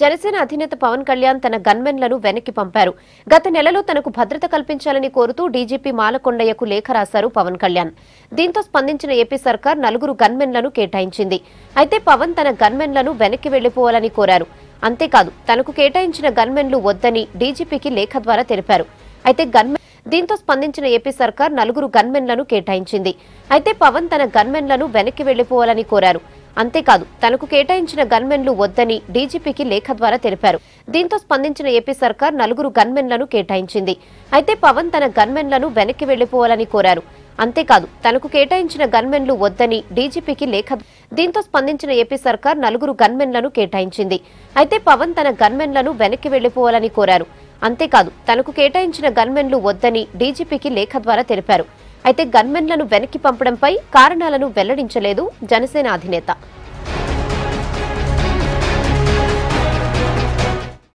జనసేన అధినేత పవన్ కళ్యాణ్ తన గన్మెన్లను వెనక్కి పంపారు. గత నెలలో తనకు భద్రత కల్పించాలని కోరుతూ డీజీపీ మాలకొండయ్యకు లేఖ రాశారు పవన్ కళ్యాణ్. దీంతో స్పందించిన ఏపీ సర్కార్ 4 గన్మెన్లను కేటాయించింది. అయితే పవన్ తన గన్మెన్లను వెనక్కి వెళ్లిపోవాలని కోరారు. అంతేకాదు తనకు కేటాయించిన గన్మెన్లు వద్దని డీజీపీకి లేఖ ద్వారా తెలిపారు. అయితే దీంతో స్పందించిన ఏపీ సర్కార్ 4 గన్మెన్లను కేటాయించింది. అయితే పవన్ తన గన్మెన్లను వెనక్కి వెళ్లిపోవాలని కోరారు. అంతేకాదు తనకు కేటాయించిన గన్మెన్లు వద్దని డీజీపీకి లేఖ ద్వారా తెలిపారు. దీంతో స్పందించిన ఏపీ సర్కార్ 4 గన్మెన్లను కేటాయించింది. అయితే పవన్ తన గన్మెన్లను వెనక్కి వెళ్లిపోవాలని కోరారు. అంతేకాదు తనకు కేటాయించిన గన్మెన్లు వద్దని డీజీపీకి లేఖ దీంతో స్పందించిన ఏపీ సర్కార్ 4 గన్మెన్లను కేటాయించింది. అయితే పవన్ తన గన్మెన్లను వెనక్కి వెళ్లిపోవాలని కోరారు. అంతేకాదు తనకు కేటాయించిన గన్మెన్లు వద్దని డీజీపీకి లేఖ ద్వారా తెలిపారు. అయితే గన్మెన్లను వెనక్కి పంపడంపై కారణాలను వెల్లడించలేదు జనసేన అధినేత.